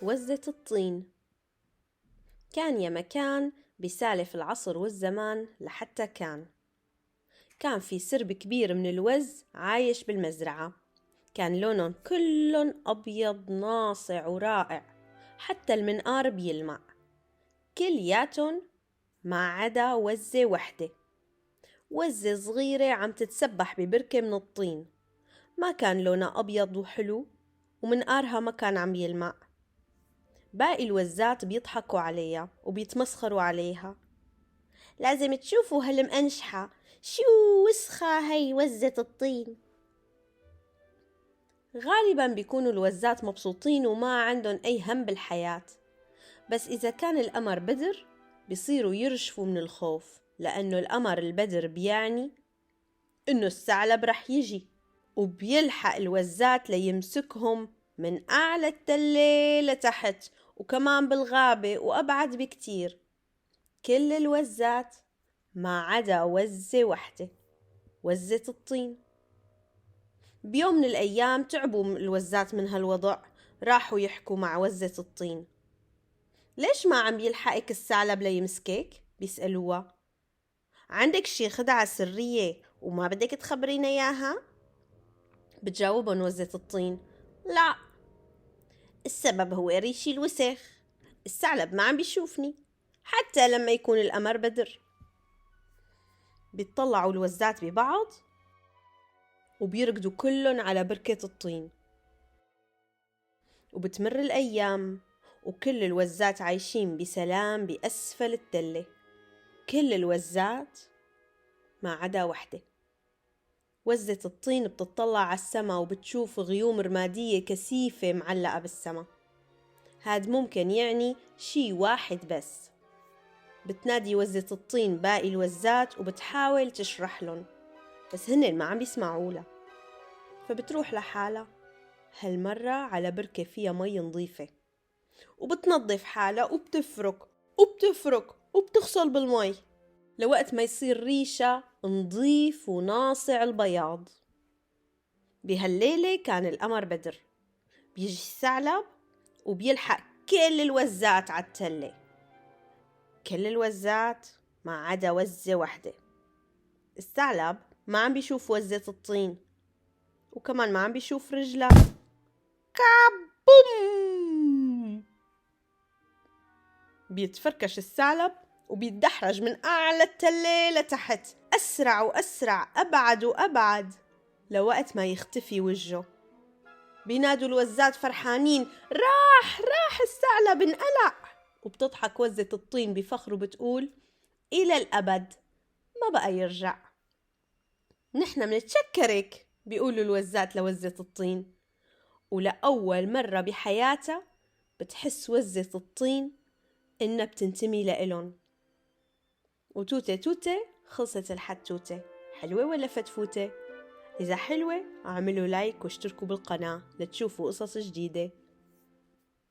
وزة الطين. كان يا مكان بسالف العصر والزمان لحتى كان في سرب كبير من الوز عايش بالمزرعة. كان لونهم كلهم أبيض ناصع ورائع، حتى المنقار بيلمع، كلياتهم ما عدا وزة وحدة، وزة صغيرة عم تتسبح ببركة من الطين. ما كان لونها أبيض وحلو، ومنقارها ما كان عم يلمع. باقي الوزات بيضحكوا عليها وبيتمسخروا عليها. لازم تشوفوا هالمقنشحة، شو وسخة هي وزة الطين. غالبا بيكونوا الوزات مبسوطين وما عندهم أي هم بالحياة، بس إذا كان القمر بدر بيصيروا يرجفوا من الخوف، لأنه القمر البدر بيعني إنه الثعلب رح يجي وبيلحق الوزات ليمسكهم من أعلى التلة لتحت، وكمان بالغابة وأبعد بكتير. كل الوزات ما عدا وزة وحدة، وزة الطين. بيوم من الأيام تعبوا الوزات من هالوضع، راحوا يحكوا مع وزة الطين. ليش ما عم يلحقك الثعلب ليمسكك؟ بيسألوها. عندك شي خدعة سرية وما بدك تخبرينا إياها؟ بتجاوبهم وزة الطين. لا، السبب هو ريشي الوسخ. الثعلب ما عم بيشوفني حتى لما يكون القمر بدر. بيطلعوا الوزات ببعض وبيركضوا كلهم على بركة الطين. وبتمر الأيام وكل الوزات عايشين بسلام بأسفل التلة، كل الوزات ما عدا وحدة. وزة الطين بتطلع على السما وبتشوف غيوم رمادية كثيفة معلقة بالسما. هاد ممكن يعني شي واحد بس. بتنادي وزة الطين باقي الوزات وبتحاول تشرح لهم، بس هن ما عم بيسمعولها. فبتروح لحالها، هالمرة على بركة فيها مي نظيفة، وبتنظف حالها وبتفرك وبتغسل بالمي لوقت ما يصير ريشة نظيف وناصع البياض. بهالليلة كان القمر بدر، بيجي الثعلب وبيلحق كل الوزات على التلة، كل الوزات ما عدا وزة وحدة. الثعلب ما عم بيشوف وزة الطين، وكمان ما عم بيشوف رجلها. كابوم! بيتفركش الثعلب وبيتدحرج من أعلى التلة لتحت، أسرع وأسرع، أبعد وأبعد، لوقت ما يختفي وجهه. بينادوا الوزات فرحانين: راح الثعلب، انقلع. وبتضحك وزة الطين بفخر وبتقول: إلى الأبد ما بقى يرجع. نحن منتشكرك، بيقولوا الوزات لوزة الطين. ولأول مرة بحياتها بتحس وزة الطين إنها بتنتمي لإلن. وتوتة توتة خلصت الحتوتة. حلوة ولا فتفوتة؟ إذا حلوة اعملوا لايك واشتركوا بالقناة لتشوفوا قصص جديدة.